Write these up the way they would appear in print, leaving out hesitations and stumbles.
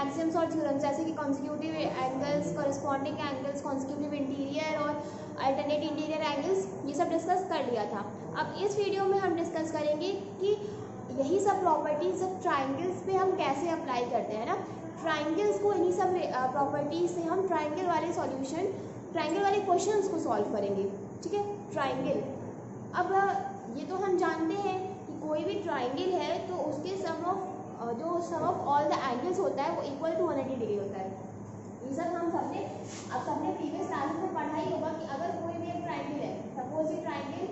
Axioms और theorems जैसे कि consecutive angles, corresponding angles, consecutive interior और अल्टरनेट इंटीरियर एंगल्स, ये सब डिस्कस कर लिया था। अब इस वीडियो में हम डिस्कस करेंगे कि यही सब प्रॉपर्टीज जब ट्राइंगल्स पे हम कैसे अप्लाई करते हैं ना, ट्राइंगल्स को इन्हीं सब प्रॉपर्टीज से हम ट्राइंगल वाले सॉल्यूशन, ट्राइंगल वाले क्वेश्चंस को सॉल्व करेंगे। ठीक है, ट्राइंगल, अब ये तो हम जानते हैं कि कोई भी ट्राइंगल है तो उसके सम ऑफ ऑल द एंगल्स होता है वो इक्वल टू 180 डिग्री होता है। ये सब हम सबने प्रीवियस क्लासेस में पढ़ा ही होगा कि अगर कोई भी एक ट्राइंगल है, सपोज ये ट्राइंगल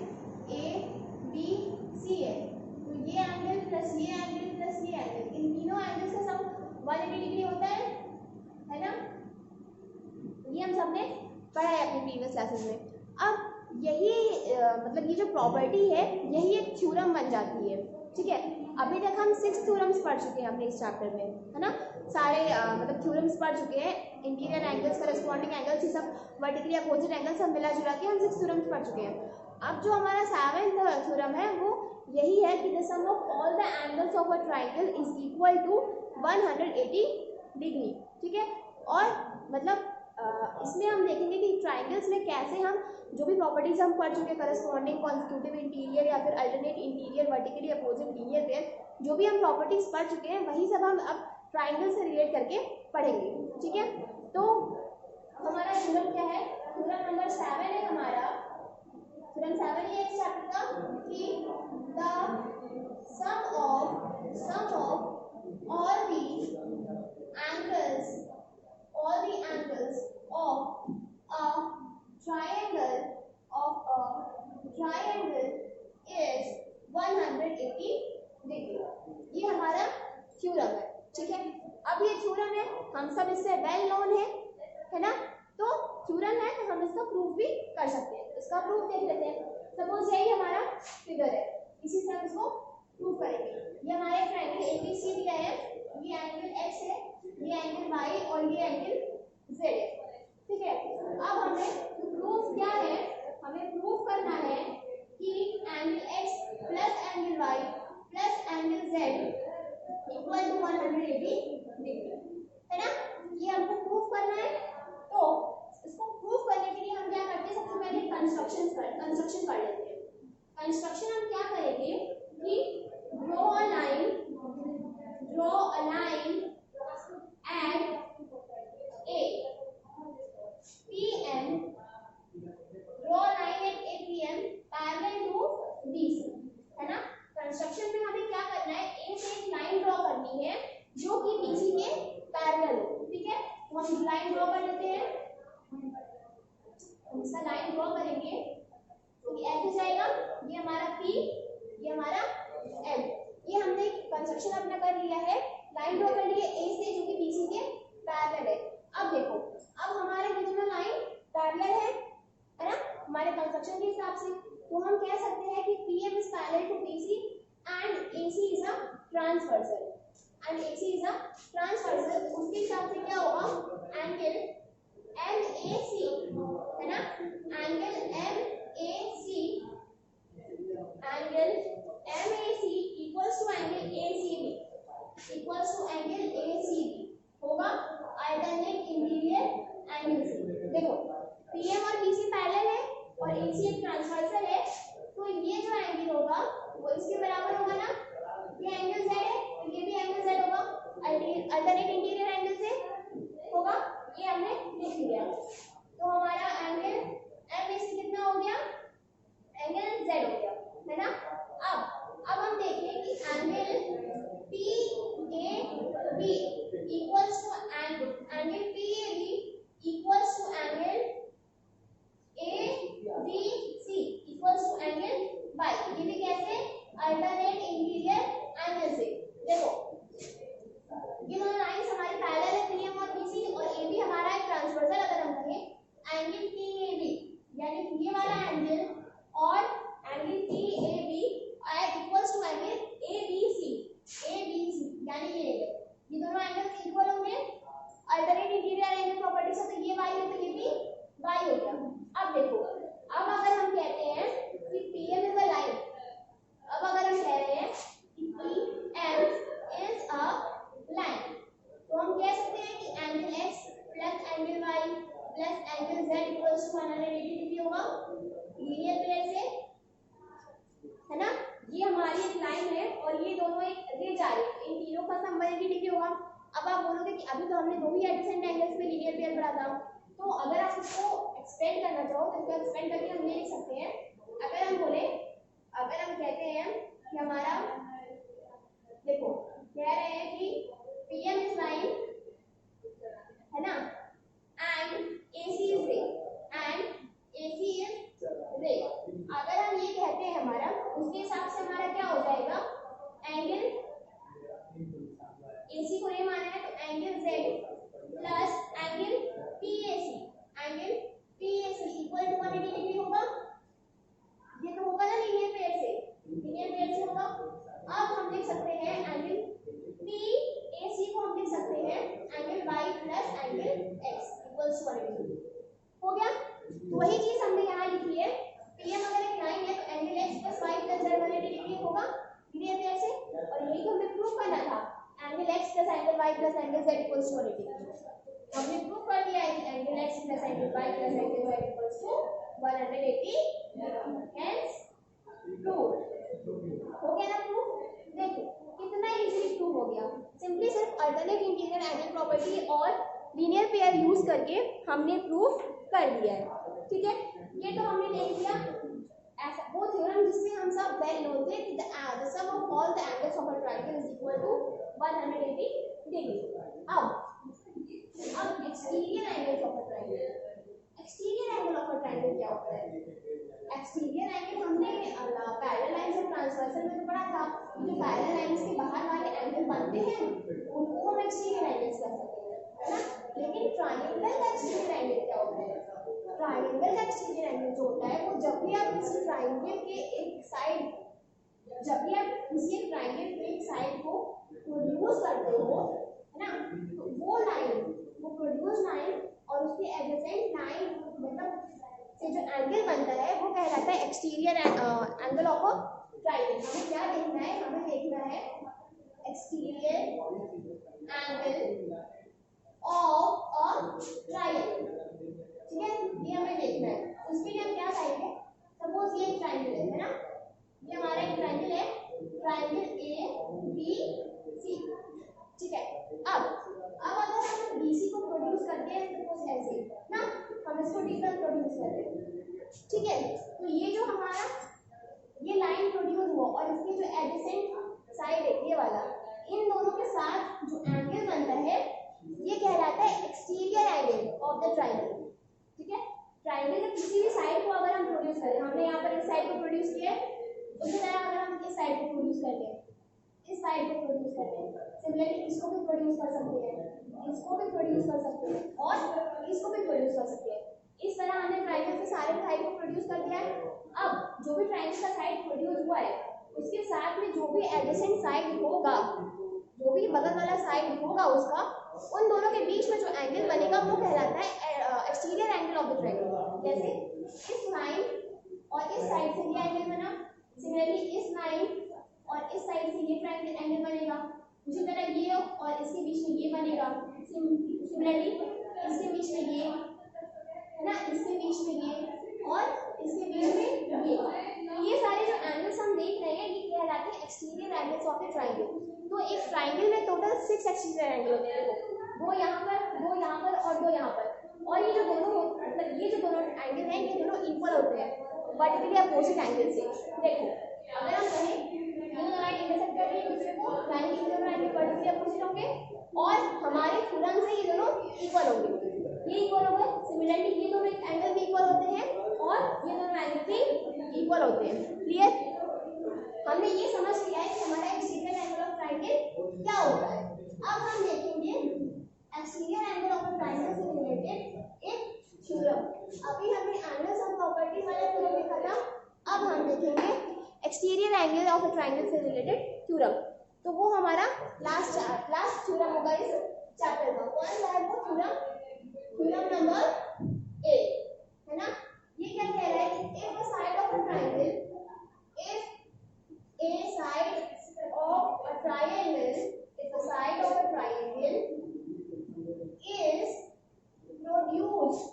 ए बी सी है, तो ये एंगल प्लस ये एंगल प्लस ये एंगल, इन तीनों एंगल्स का सम 180 डिग्री होता है ना। ये हम सबने पढ़ा है अपनी प्रीवियस क्लासेस में। अब यही मतलब ये जो प्रॉपर्टी है यही एक थ्योरम बन जाती है। ठीक है, अभी तक हम 6 थ्योरम्स पढ़ चुके हैं अपने इस चैप्टर में, है ना। सारे मतलब थ्योरम्स पढ़ चुके हैं, इंटीरियर एंगल्स, करेस्पॉन्डिंग एंगल्स, ये सब वर्टिकली अपोजिट एंगल्स सब मिला जुला के हम 6 थ्योरम्स पढ़ चुके हैं। अब जो हमारा 7th थ्योरम है वो यही है कि the sum of all the angles of a triangle is equal to 180 degree. ठीक है, और मतलब इसमें हम देखेंगे कि ट्राइंगल्स में कैसे हम जो भी प्रॉपर्टीज हम पढ़ चुके हैं, करस्पॉन्डिंग, कॉन्जिक्यूटिव इंटीरियर या फिर alternate interior, vertically opposite, linear pair, जो भी हम प्रॉपर्टीज पढ़ चुके हैं वही सब हम अब ट्राइंगल से रिलेट करके पढ़ेंगे। ठीक है, तो हमारा थ्योरम क्या है, थ्योरम नंबर 7 है हमारा, थ्योरम 7 है इस चैप्टर का कि the sum of all the angles of a triangle is 180 degree. ये हमारा थ्योरम है। ठीक है, अब ये थ्योरम है, हम सब इससे वेल नोन है ना, तो थ्योरम है तो हम इसका प्रूफ भी कर सकते हैं। इसका प्रूफ देख लेते हैं। सपोज यही हमारा फिगर है, इसी से हम इसको प्रूफ करेंगे। ये हमारे ट्रायंगल एबीसी दिया है, ये एंगल x है, ये एंगल y और ये एंगल z है। ठीक है, अब हमें प्रूफ क्या है, हमें प्रूफ करना है कि angle x plus angle y plus angle z equal to 180 degree, है ना। ये हमको प्रूफ करना है। तो इसको प्रूफ करने के लिए हम क्या करते हैं, सबसे पहले कंस्ट्रक्शन कर लेते हैं। कंस्ट्रक्शन हम क्या करेंगे कि draw a line at A PM, draw a line at A PM parallel to BC, है ना। कंस्ट्रक्शन में हमें क्या करना है, A से एक लाइन ड्रॉ करनी है जो कि BC के पैरेलल हो। ठीक है, तो हम लाइन ड्रॉ कर लेते हैं, हम इसका लाइन ड्रॉ करेंगे तो ये ऐसे जाएगा, ये हमारा P, ये हमारा M। ये हमने कंस्ट्रक्शन अपना कर लिया है, लाइन ड्रॉ कर लिए A से जो कि BC के पैरेलल है। अब देखो, अब हमारे ये दोनों लाइन पैरेलल है ना हमारे कंस्ट्रक्शन के हिसाब से, तो हम कह सकते हैं कि PM is parallel to BC and AC is a transversal, उसके हिसाब से क्या होगा, एंगल MAC, है ना, angle MAC equals to angle ACB होगा अल्टरनेट इंटीरियर एंगल से। देखो PM और BC पैरेलल है और AC एक ट्रांसवर्सल है, तो ये जो एंगल होगा वो इसके बराबर होगा ना, ये एंगल Z है तो ये भी एंगल Z होगा, अल्टरनेट इंटीरियर एंगल से होगा। ये हमने लिख लिया, तो हमारा एंगल MAC कितना हो गया, एंगल Z हो गया, है ना। अब हम देखें कि angle PAB equals to angle PAB equals to angle ABC equals to angle Y। ये भी कैसे, अल्टरनेट इंटीरियर एंगल से। देखो ये दोनों लाइंस हमारी पैरेलल है, PM और BC, और AB हमारा एक ट्रांसवर्सल। अगर हम कहें एंगल PAB यानी ये वाला एंगल और angle PAB equals to angle ABC यानी ये दोनों एंगल इक्वल होंगे, अल्टरनेट इंटीरियर एंगल प्रॉपर्टी से, तो ये y है तो ये भी y हो गया। अब देखो, अब अगर हम कहते हैं कि PM इज अ लाइन, अब अगर हम कह रहे हैं कि PM इज अ लाइन, तो हम कह सकते plus angle z equals to 180 degree होगा लीनियर पेयर से, है ना। ये हमारी एक लाइन है और ये दोनों एक रे जा रही है, इन तीनों का सम 180 डिग्री होगा। अब आप बोलोगे कि अभी तो हमने दो ही एडजेसेंट एंगल्स पे लीनियर पेयर पढ़ा था, तो अगर आप इसको एक्सपेंड करना चाहो तो इसको एक्सपेंड करके हम ये लिख सकते हैं। अगर हम बोले, अगर हम कहते हैं कि हमारा, देखो कह रहे हैं कि PM इज लाइन, है ना, एंड AC इज रे, एंड AC इज रे। अगर हम ये कहते हैं हमारा, उसके हिसाब से हमारा क्या हो जाएगा, एंगल AC को रे माना है तो angle Z plus angle PAC, angle PAC equal to 180 degree होगा। ये तो होगा ना लीनियर पेयर से, लीनियर पेयर से होगा। अब हम लिख सकते हैं एंगल PAC को हम लिख सकते हैं angle Y plus angle X equals to 180 degree. हो गया। तो वही चीज हमने यहाँ लिखी है, PM अगर एक लाइन है तो angle X plus Y plus Z 180 degree होगा लीनियर पेयर से, और यही तो हमें प्रूव करना था, angle X plus angle Y plus angle Z equals to 180 degree. हमने प्रूव कर दिया है कि angle X plus angle Y plus angle Z equals to 180 degree, hence prove. हो गया ना प्रूफ। देखो कितना इजीली प्रूव हो गया, सिंपली सिर्फ अल्टरनेट इंटीरियर एंगल प्रॉपर्टी और लीनियर पेयर यूज करके हमने प्रूफ कर दिया है। ठीक है, ये तो हमने देख लिया ऐसा वो थ्योरम जिससे हम सब वेल नो थे, the sum of all the angles of a triangle is equal to 180 degree. अब exterior angles of a triangle, exterior angle of a triangle क्या होता है? एक्सटीरियर एंगल हमने पैरेलल लाइंस और ट्रांसवर्सल में तो पढ़ा था, जो पैरेलल लाइंस के बाहर वाले एंगल बनते हैं उनको हम एक्सटीरियर एंगल्स कह सकते हैं, है ना। लेकिन ट्रायंगल का एक्सटीरियर एंगल क्या होता है? ट्रायंगल का एक्सटीरियर एंगल जो होता है वो जब भी आप किसी ट्रायंगल के एक साइड, जब भी आप किसी एक ट्रायंगल के एक साइड को प्रोड्यूस करते हो, है ना, तो वो लाइन, वो प्रोड्यूस लाइन और उसके एडजेसेंट लाइन मतलब से जो एंगल बनता है वो कहलाता है exterior angle of a triangle. हमें क्या देखना है? हमें देखना है exterior angle of a triangle. ठीक है, ये हमें देखना है। उसके लिए हम क्या करेंगे, सपोज ये एक ट्रायंगल है ना, ये हमारा एक ट्रायंगल है, ट्रायंगल ABC। ठीक है, अब अगर हम BC को प्रोड्यूस करते हैं सपोज ऐसे ना, हम इसको डीपल प्रोड्यूस करते हैं। ठीक है, तो ये जो हमारा ये लाइन प्रोड्यूस हुआ और इसके जो एडजेसेंट साइड है ये वाला, इन दोनों के साथ जो एंगल बनता है ये कहलाता है exterior angle of the triangle. ठीक है, ट्रायंगल के किसी भी साइड को अगर हम प्रोड्यूस करें, हमने यहाँ पर इस साइड को प्रोड्यूस किया है, उसी तरह अगर हम इस साइड को प्रोड्यूस करते हैं, इस साइड को प्रोड्यूस करते हैं, सिमिलरली इसको भी प्रोड्यूस कर सकते हैं, इसको भी प्रोड्यूस कर सकते हैं और इसको भी प्रोड्यूस कर सकते हैं। इस तरह हमने ट्रायंगल के सारे साइड को प्रोड्यूस कर दिया है। अब जो भी ट्रायंगल का साइड प्रोड्यूस हुआ है उसके साथ में जो भी एडजेसेंट साइड होगा, जो भी बगल वाला साइड होगा उसका, उन दोनों के बीच में जो एंगल बनेगा वो कहलाता है exterior angle of the triangle. जैसे इस लाइन और इस साइड से ये एंगल बना, सिमिलरली इस लाइन और इस साइड से ये ट्रायंगल एंगल बनेगा, उसी तरह ये और इसके बीच में ये बनेगा, सिमिलरली इसके बीच में ये, है ना, इसके बीच में ये और इसके बीच में ये। तो ये सारे जो एंगल्स हम देख रहे हैं ये कहलाते हैं exterior angles of A triangle. तो एक ट्रायंगल में टोटल 6 एक्सटीरियर एंगल होते हैं, दो यहाँ पर, दो यहाँ पर और दो यहाँ पर। और ये जो दोनों मतलब ये जो दोनों एंगल हैं ये दोनों इक्वल होते हैं वर्टिकली अपोजिट एंगल से। देखो अगर हम कहें दोनों लाइन इंटरसेक्ट कर रही है दूसरे को, यानी कि दोनों एंगल वर्टिकली अपोजिट होंगे और हमारे थ्योरम से ये दोनों इक्वल होंगे, ये इक्वल होंगे। सिमिलरली ये दोनों एंगल भी इक्वल होते हैं और ये दोनों एंगल भी इक्वल होते हैं। क्लियर? हमने ये समझ लिया है कि हमारा एक्सटीरियर एंगल ऑफ ट्रायंगल क्या होता है। अब हम देखेंगे एक्सटीरियर एंगल ऑफ ट्रायंगल से रिलेटेड एक थ्योरम। अभी हमने एंगल्स ऑफ प्रॉपर्टी वाला थ्योरम देखा था, अब हम देखेंगे एक्सटीरियर एंगल ऑफ ट्रायंगल से रिलेटेड थ्योरम। तो वो हमारा लास्ट थ्योरम होगा इस चैप्टर का। कौन सा है वो थ्योरम? थ्योरम नंबर 8, है ना। ये क्या कह रहा है कि if the side of a triangle, if a side of a triangle, if a side of a triangle is produced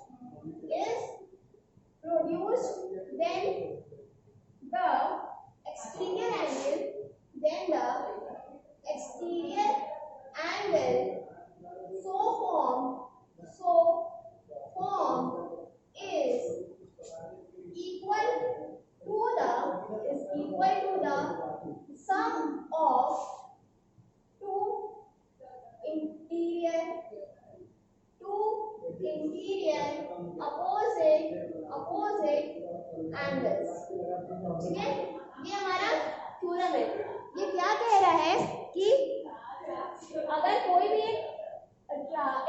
interior opposite angles. ठीक है, ये हमारा थ्योरम है। ये क्या कह रहा है कि अगर कोई भी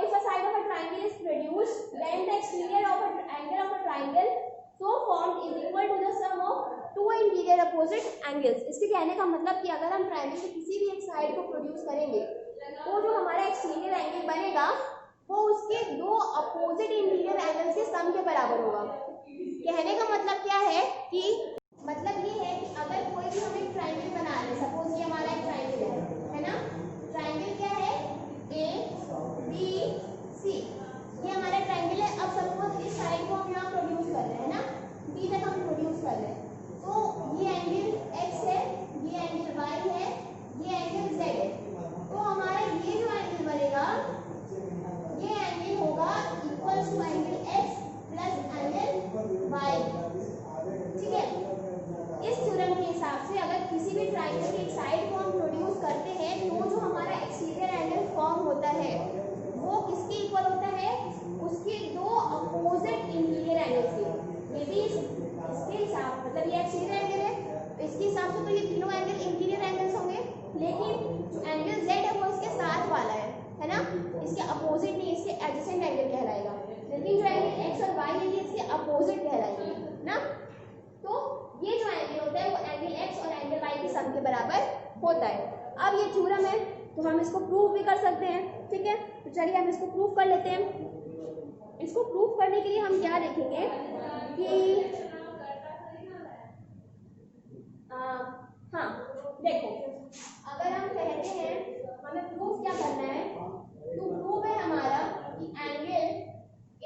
if a side of a triangle is produced, then the exterior of an angle of a triangle so formed is equal to the sum of two interior opposite angles। इसके कहने का मतलब कि अगर हम ट्रायंगल के किसी भी एक साइड को प्रोड्यूस करेंगे तो जो हमारा एक्सटीरियर एंगल बनेगा वो उसके दो अपोजिट इंटीरियर एंगल्स के सम के बराबर होगा। कहने का मतलब क्या है कि मतलब ये है कि अगर कोई भी हम एक ट्रायंगल बना रहे हैं, सपोज ये हमारा एक ट्रायंगल है ना, ट्रायंगल क्या है ए बी सी, ये हमारा ट्रायंगल है। अब सपोज इस साइड को हम यहाँ प्रोड्यूस कर रहे हैं ना, बी तक हम प्रोड्यूस कर रहे हैं, तो ये एंगल एक्स है, ये एंगल वाई है, ये एंगल जेड है। तो हमारा ये जो एंगल बनेगा ये एंगल होगा equal to angle x plus angle y. ठीक है, इस थ्योरम के हिसाब से अगर किसी भी ट्रायंगल की एक साइड को हम प्रोड्यूस करते हैं तो जो हमारा एक्सटीरियर एंगल फॉर्म होता है वो किसके इक्वल होता है, उसके दो अपोजिट इंटीरियर एंगल्स के। ये भी इसके हिसाब मतलब ये एक्सटीरियर एंगल है, इसके हिसाब से तो ये तीनों एंगल इंटीरियर एंगल्स होंगे, लेकिन जो एंगल जेड है वो इसके साथ वाला है ना, इसके अपोजिट नहीं, इसके एडजेसेंट एंगल कहलाएगा। लेकिन जो एंगल एक्स और वाई है ये इसके अपोजिट कहलाएंगे ना। तो ये जो एंगल होता है वो एंगल एक्स और एंगल वाई के सम के बराबर होता है। अब ये थ्योरम है तो हम इसको प्रूव भी कर सकते हैं। ठीक है, तो चलिए हम इसको प्रूव कर लेते हैं। इसको प्रूव करने के लिए हम क्या देखेंगे कि हाँ देखो, अगर हम कहते हैं हमें प्रूफ क्या करना है, तो प्रूफ है हमारा कि angle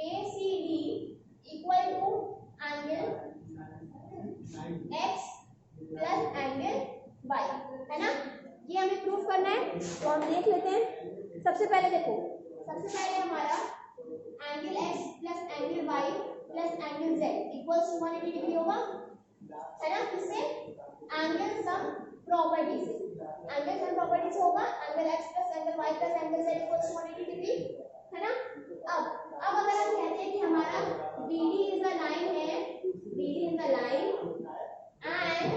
ACD equal to angle x plus angle y है ना, ये हमें प्रूफ करना है। तो हम देख लेते हैं। सबसे पहले देखो, सबसे पहले हमारा angle x plus angle y plus angle z equal to 180 degree होगा है ना, किससे, एंगल सम प्रॉपर्टी से। एंगल सम प्रॉपर्टी से होगा angle x plus angle y plus angle z equal to 180 degree है ना। अब अगर हम कहते हैं कि हमारा BD इज अ लाइन है, BD is a line and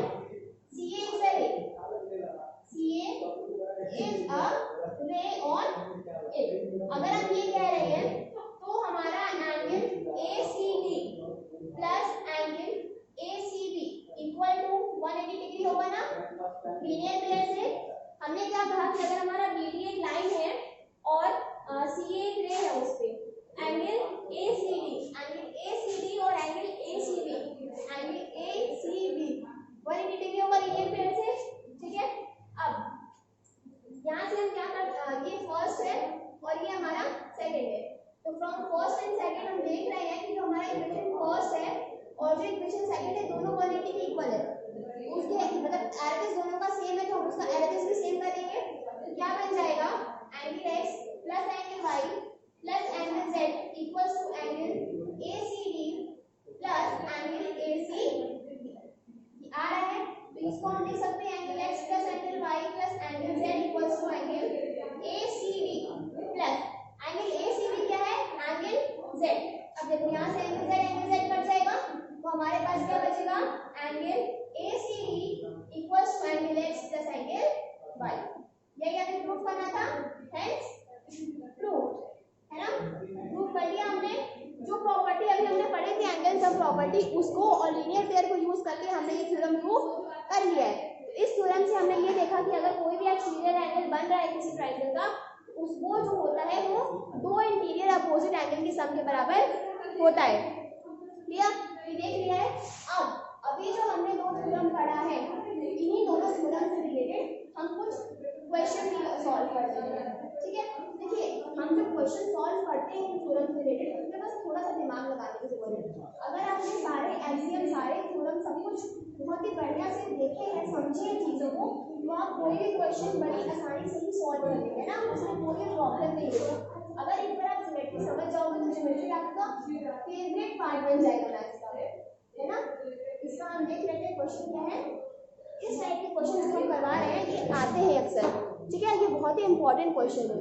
CA is a ray, CA is a ray on it। अगर हम ये कह रहे हैं तो हमारा angle ACD plus angle ACB equal to 180 degree होगा ना। लीनियर पेयर से हमने क्या कहा कि अगर हमारा BD एक लाइन है और CA एक रे है, उस पे एंगल ACD और एंगल ACB 180 डिग्री होगा लीनियर पेयर से। ठीक है, अब यहाँ से हम क्या कर, ये फर्स्ट है और ये हमारा सेकंड है। तो फ्रॉम फर्स्ट एंड सेकंड हम देख रहे हैं कि जो हमारा इक्वेशन फर्स्ट है और जो इक्वेशन सेकंड है दोनों 180 के इक्वल है। उसके मतलब एरेटिस दोनों का सेम है तो हम उसका एरेटिस भी सेम करेंगे। तो क्या बन जाएगा, angle x plus angle y plus angle z equals to angle ACD plus angle AC आ रहा है। तो इसको हम लिख सकते हैं angle x plus angle y plus angle z equals to angle ACD plus angle ACD क्या है, एंगल z। अब देखो यहाँ से एंगल z कट जाएगा तो हमारे पास क्या बचेगा, angle ACD equals to angle x plus angle y। यही हमें प्रूफ करना था, हेंस प्रूफ है ना। प्रूफ कर लिया हमने। जो प्रॉपर्टी अभी हमने पढ़ी थी एंगल सम प्रॉपर्टी, उसको और लीनियर पेयर को यूज करके हमने ये थ्योरम प्रूव कर लिया है। तो इस थ्योरम से हमने ये देखा कि अगर कोई भी एक्सटीरियर एंगल बन रहा है किसी ट्रायंगल का, उस वो जो होता है वो दो इंटीरियर अपोजिट एंगल की सम के बराबर होता है। क्लियर, ये देख लिया है। अब अभी जो हमने दो थ्योरम पढ़ा है, इन्हीं दोनों थ्योरम से रिलेटेड हम कुछ क्वेश्चन भी सॉल्व करते हैं। ठीक है, देखिए हम जो क्वेश्चन सॉल्व करते हैं थ्योरम से रिलेटेड उसमें बस थोड़ा सा दिमाग लगाने की जरूरत है। अगर आपने सारे एलसीएम सारे थ्योरम सब कुछ बहुत ही बढ़िया से देखे हैं, समझे हैं चीज़ों को, तो आप कोई भी क्वेश्चन बड़ी आसानी से ही सॉल्व कर लेंगे ना, उसमें कोई प्रॉब्लम नहीं होगा। अगर एक बार आप ज्योमेट्री समझ जाओगे तो ज्योमेट्री आपका फेवरेट पार्ट बन जाएगा मैथ्स का, है ना। इसका हम देख लेते हैं क्वेश्चन क्या है। इस टाइप के क्वेश्चन जो हम करवा रहे हैं ये आते हैं अक्सर। ठीक है, ये बहुत ही इंपॉर्टेंट क्वेश्चन है।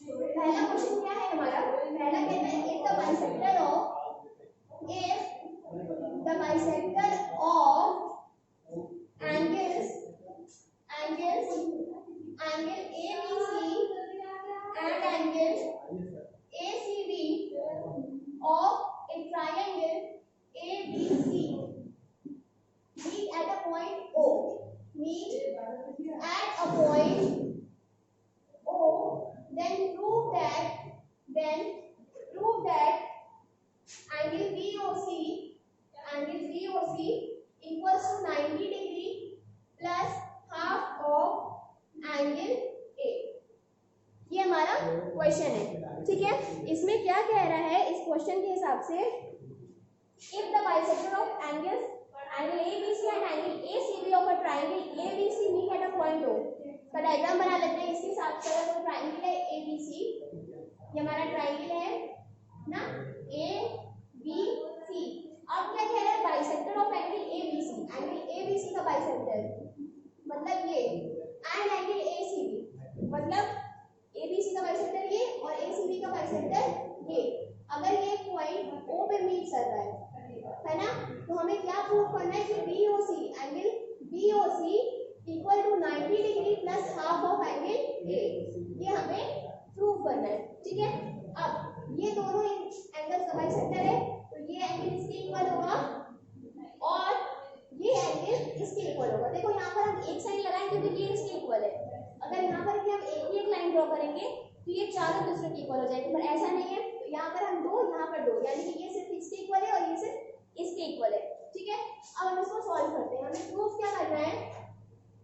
पहला क्वेश्चन क्या है हमारा, पहला कहता है if the then prove that angle BOC equals to 90 degree plus half of angle A। ये हमारा क्वेश्चन है, ठीक है। इसमें क्या कह रहा है इस क्वेश्चन के हिसाब से, if the bisector of angles angle ABC and angle ACB of a triangle ABC meet at a point O। इसका डायग्राम बना लेते हैं इसके हिसाब से। अगर कोई ट्राइंगल है ABC, ये हमारा ट्राइंगल है ना ABC। अब क्या कह रहा है, bisector of angle ABC, angle ABC का बाइसेक्टर मतलब ये, एंड एंगल ACB मतलब ABC का बाइसेक्टर ये और ACB का बाइसेक्टर ये। अगर ये पॉइंट O पे मीट कर रहा है ना, तो हमें क्या प्रूव करना है कि BOC angle BOC equal to 90 degree plus half of angle A, ये हमें प्रूव करना है, ठीक है। अब ये दोनों एंगल्स का बाइसेक्टर है, तो ये एंगल इसके इक्वल होगा और ये एंगल इसके इक्वल होगा। देखो यहाँ पर हम एक साइन लगाएं क्योंकि ये इसके इक्वल है। अगर यहाँ पर भी हम एक लाइन ड्रॉ करेंगे तो ये चारों दूसरे के इक्वल हो जाएंगे, पर ऐसा नहीं है। तो यहाँ पर हम दो, यहाँ पर दो, यानी कि ये सिर्फ इसके इक्वल है और ये सिर्फ इसके इक्वल है, ठीक है। अब हम इसको सॉल्व करते हैं। हमें प्रूफ क्या करना है,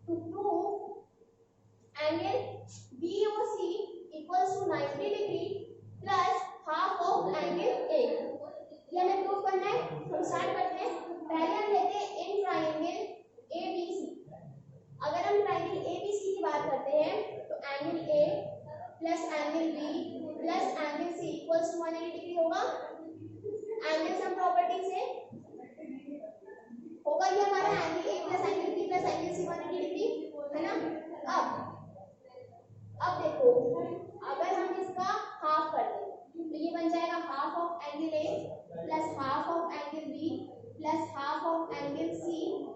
to prove angle BOC equals to 90 degree plus half of angle A, ये हमें प्रूव करना है। तो स्टार्ट करते हैं। पहले हम लेते हैं इन ट्राइंगल ABC। अगर हम ट्राइंगल ABC की बात करते हैं तो angle A plus angle B plus angle C equals to 180 degree होगा। एंगल सम प्रॉपर्टी से होगा ये हमारा angle A plus angle B plus angle C 180 degree, है ना। अब देखो, अगर हम इसका हाफ कर दें तो ये बन जाएगा half of angle A plus half of angle B plus half of angle C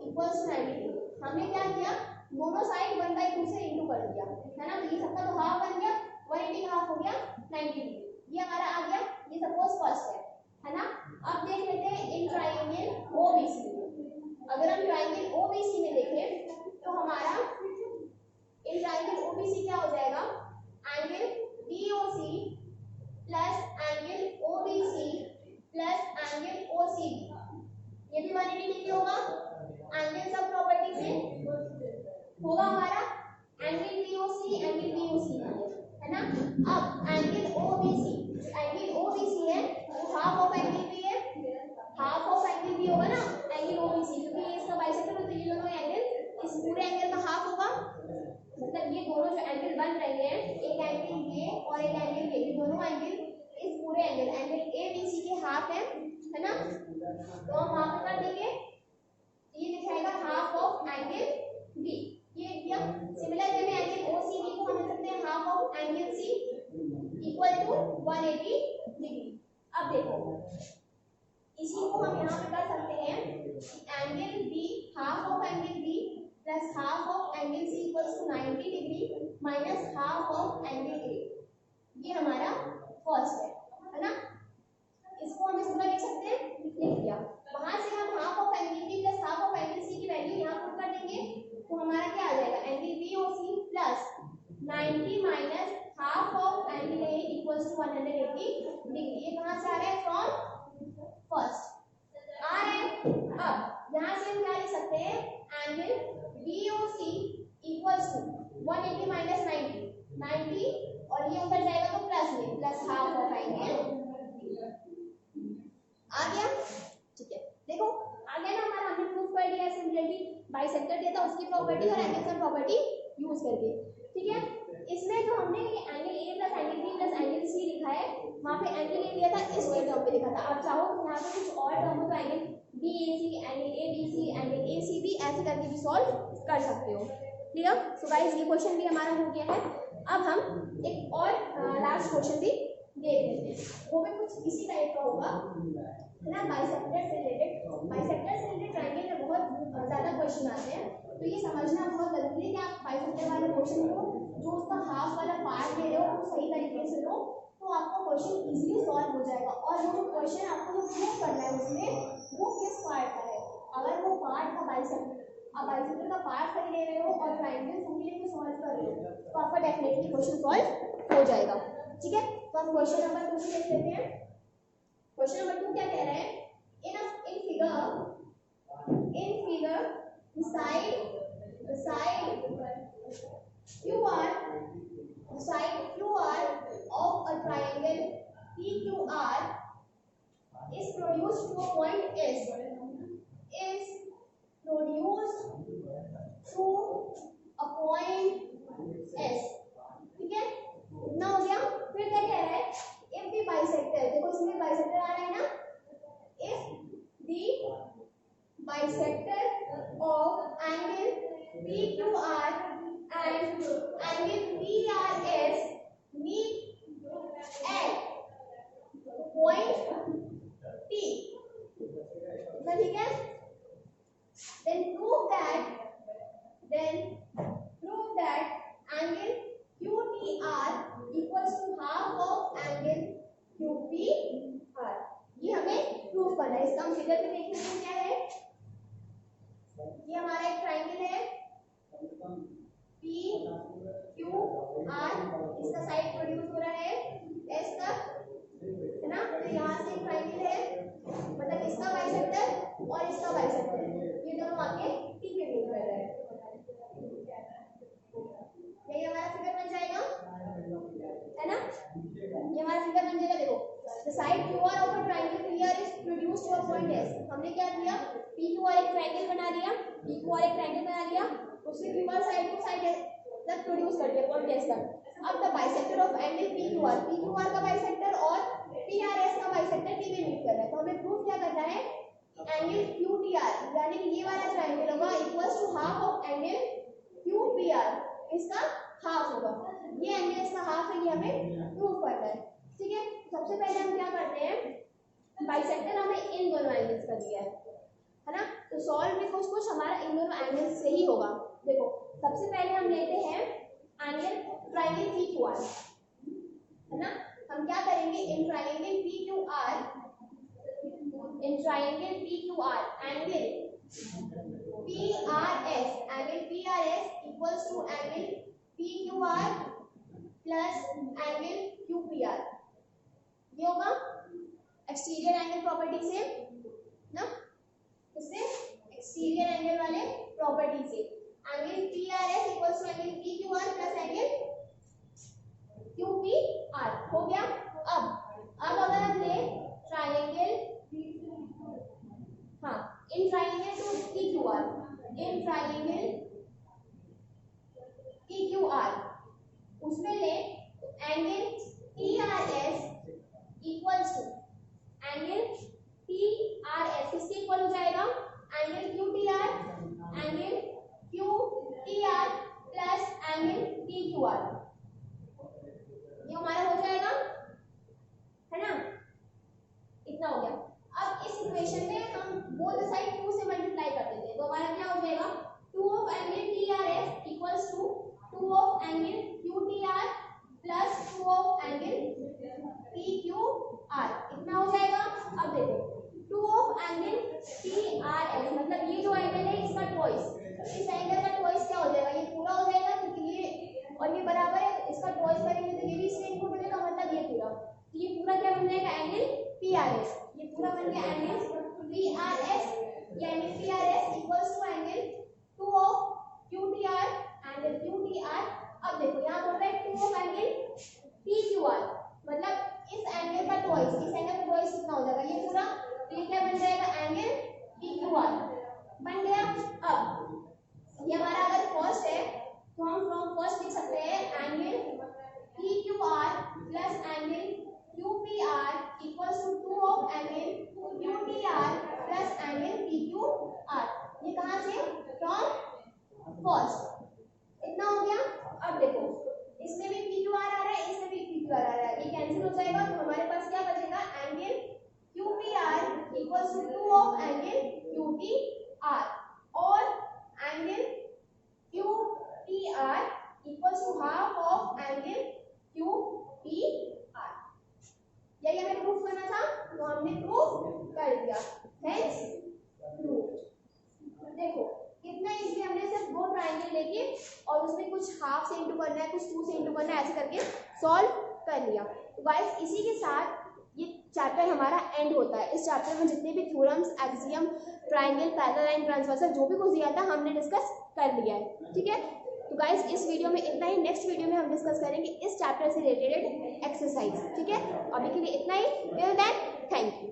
equals to 90 degree. हमने क्या किया, दोनों साइड 1/2 से इंटू कर दिया, है ना। तो ये सबका तो हाफ बन गया, 180 का हाफ हो गया 90 डिग्री, ये हमारा आ गया। ये सपोज फर्स्ट है ना। अब देख लेते हैं इन ट्राइंगल OBC। अगर हम ट्राइंगल OBC में देखें तो हमारा इन ट्राइंगल OBC क्या हो जाएगा, angle BOC plus angle OBC plus angle OCB, ये भी 180 डिग्री होगा। एंगल सब प्रॉपर्टी से होगा हमारा एंगल BOC है ना। अब एंगल OBC है, तो हाफ ऑफ एंगल B है, हाफ ऑफ एंगल B होगा ना एंगल OBC, क्योंकि ये इसका बाइसेक्टर है, तो ये दोनों एंगल इस पूरे एंगल का हाफ होगा। मतलब ये दोनों जो एंगल बन रहे हैं, एक एंगल ये और एक एंगल ये दोनों एंगल इस पूरे एंगल ABC के हाफ है ना। तो हम वहां पर कर देंगे, ये दिखाएगा हाफ ऑफ एंगल B, ये दिया। सिमिलर वे में एंगल OCB को हम लिख सकते हैं half of angle C equal to 180 degree. अब देखो, इसी को हम यहाँ पे कर सकते हैं, angle B half of angle B plus half of angle C equals to 90 degree minus half of angle A, ये हमारा फर्स्ट है ना। इसको हम इस तरह लिख सकते हैं, लिख दिया। वहां से हम half of angle B plus half of angle C की वैल्यू यहाँ पुट कर देंगे, तो हमारा क्या आ जाएगा, angle BOC plus 90 minus half of angle A equals to 180 degree. ये कहाँ से आ रहा है, फ्रॉम फर्स्ट आ रहा है। अब यहाँ से हम क्या लिख सकते हैं, angle BOC equals to 180 minus 90 और ये उधर जाएगा तो प्लस में, प्लस हाफ ऑफ एंगल आ गया, ठीक है। देखो आ गया ना हमारा, हमने प्रूफ कर दिया सिमिलरिटी, बाइसेक्टर दिया था उसकी प्रॉपर्टी और एंगल सम प्रॉपर्टी यूज करके, ठीक है। इसमें जो हमने ये angle A plus angle B plus angle C लिखा है, वहाँ पे एंगल A दिया था, इस टर्म पे लिखा था। आप चाहो तो यहाँ पे कुछ और टर्म हो तो angle BAC, angle ABC, angle ACB ऐसे करके भी सॉल्व कर सकते हो, क्लियर। सो गाइस ये क्वेश्चन भी हमारा हो गया है। अब हम एक और लास्ट क्वेश्चन भी देख लेते हैं, वो भी कुछ इसी टाइप का होगा, है ना। बाइसेक्टर से रिलेटेड ट्रायंगल में बहुत ज़्यादा क्वेश्चन आते हैं, तो ये समझना बहुत जरूरी है कि आप बाइसेक्टर वाले क्वेश्चन को, जो उसका हाफ वाला पार्ट ले रहे हो, वो सही तरीके से लो, तो आपका क्वेश्चन इजीली सॉल्व हो जाएगा। और वो क्वेश्चन आपको जो प्रूव करना है उसमें, वो किस पार्ट का है। अगर वो पार्ट का बाइसेक्टर, आप बाइसेक्टर का पार्ट सही ले रहे हो और ट्रायंगल सही लेके सॉल्व कर रहे हो, तो आपका डेफिनेटली क्वेश्चन सॉल्व हो जाएगा, ठीक है। तो हम क्वेश्चन नंबर 2 भी देख लेते हैं। क्वेश्चन नंबर 2 क्या कह रहा है? In figure the side QR of a triangle PQR is produced to a point S. ठीक है, इतना हो गया। फिर क्या कह रहा है? इफ द बाइसेक्टर, देखो इसमें बाइसेक्टर आ रहा है ना, if the bisector of angle PQR and angle PRS meet at point P, ठीक है? Then prove that angle QTR equals to half of angle QPR। ये हमें प्रूव करना है। इसका हम फिगर में देख लेते हैं क्या है। ये हमारा एक ट्राइंगल है PQR, इसका साइड प्रोड्यूस हो रहा है S तक, है ना। तो यहाँ से एक ट्राइंगल है, मतलब इसका बाइसेक्टर और इसका बाइसेक्टर, ये दोनों आके T पे मीट कर रहे हैं। यही हमारा फिगर बन जाएगा, है ना। ये हमारा फिगर बन जाएगा। देखो, the side QR of a triangle PR is produced to a point S। हमने क्या किया? PQR एक ट्रायंगल बना लिया, उससे QR साइड को साइड तक प्रोड्यूस कर दिया पॉइंट S तक। अब the bisector of angle PQR का बाइसेक्टर और PRS का बाइसेक्टर T में मीट कर रहा है। तो हमें प्रूफ क्या करना है? एंगल QTR यानी कि ये वाला ट्रायंगल होगा equals to half of angle QPR, इसका हाफ होगा। ये एंगल इसका हाफ है, ये हमें प्रूव करना है। ठीक है, सबसे पहले हम क्या करते हैं? बाइसेक्टर हमें इन दोनों एंगल्स का दिया है ना, तो सॉल्व भी कुछ हमारा इन दोनों एंगल्स से ही होगा। देखो, सबसे पहले हम लेते हैं एंगल ट्रायंगल PQR, है ना। हम क्या करेंगे? In triangle PQR angle PRS equals to angle PQR plus angle QPR। ये होगा एक्सटीरियर एंगल प्रॉपर्टी से ना, इससे एक्सटीरियर एंगल वाले प्रॉपर्टी से angle PRS equals to angle PQR plus angle QPR हो गया। अब अगर हम ले ट्रायंगल, हाँ, इन ट्रायंगल टू PQR, उसमें ले angle PRS equals to angle PRS किसके इक्वल हो जाएगा? Angle QTR plus angle PQR। ये हमारा हो जाएगा, है ना। इतना हो गया। अब इस इक्वेशन में हम बोथ साइड 2 से मल्टीप्लाई कर देते हैं, तो हमारा क्या हो जाएगा? 2 of angle PRS equals to 2 of angle QTR plus 2 of angle PQR। इतना हो जाएगा। अब देखो, 2 ऑफ एंगल PRS मतलब ये जो एंगल है इसका ट्वाइस, इस एंगल का ट्वाइस क्या हो जाएगा? ये पूरा हो जाएगा, क्योंकि ये और ये बराबर है, इसका ट्वाइस करेंगे तो ये भी इससे इनपुट मिलेगा, मतलब ये पूरा। तो ये पूरा क्या बन जाएगा? Angle PRS। ये पूरा बन गया एंगल PRS। ये angle PRS equals to angle 2 of QTR, angle QTR। अब देखो यहाँ बोल रहा है 2 ऑफ एंगल PQR, मतलब इस एंगल का ट्वाइस, इस एंगल का ट्वाइस कितना हो जाएगा? ये पूरा। तो ये क्या बन जाएगा? एंगल PQR बन गया। अब ये हमारा अगर फर्स्ट है तो हम फ्रॉम फर्स्ट लिख सकते हैं angle PQR plus angle QPR equals to 2 of angle QTR plus angle PQR। ये कहाँ से? From first. इतना हो गया। अब देखो, इसमें भी PQR आ रहा है, इसमें भी PQR आ रहा है, ये कैंसिल हो जाएगा, तो हमारे पास क्या बचेगा? Angle QPR equals to 2 of angle QTR और angle QTR equals to half of angle QPR। यही हमें प्रूफ करना था, तो हमने प्रूफ कर दिया। Hence proof. देखो कितना इजी, हमने सिर्फ 2 ट्रायंगल लेके और उसमें कुछ हाफ से इंटू करना है, कुछ 2 से इंटू करना है, ऐसे करके सॉल्व कर लिया। तो गाइस इसी के साथ ये चैप्टर हमारा एंड होता है। इस चैप्टर में जितने भी theorems, axiom, triangle, parallel, transversal जो भी कुछ दिया था हमने डिस्कस कर लिया है। ठीक है, तो गाइस इस वीडियो में इतना ही। नेक्स्ट वीडियो में हम डिस्कस करेंगे इस चैप्टर से रिलेटेड एक्सरसाइज। ठीक है, अभी के लिए इतना ही। Till then thank you.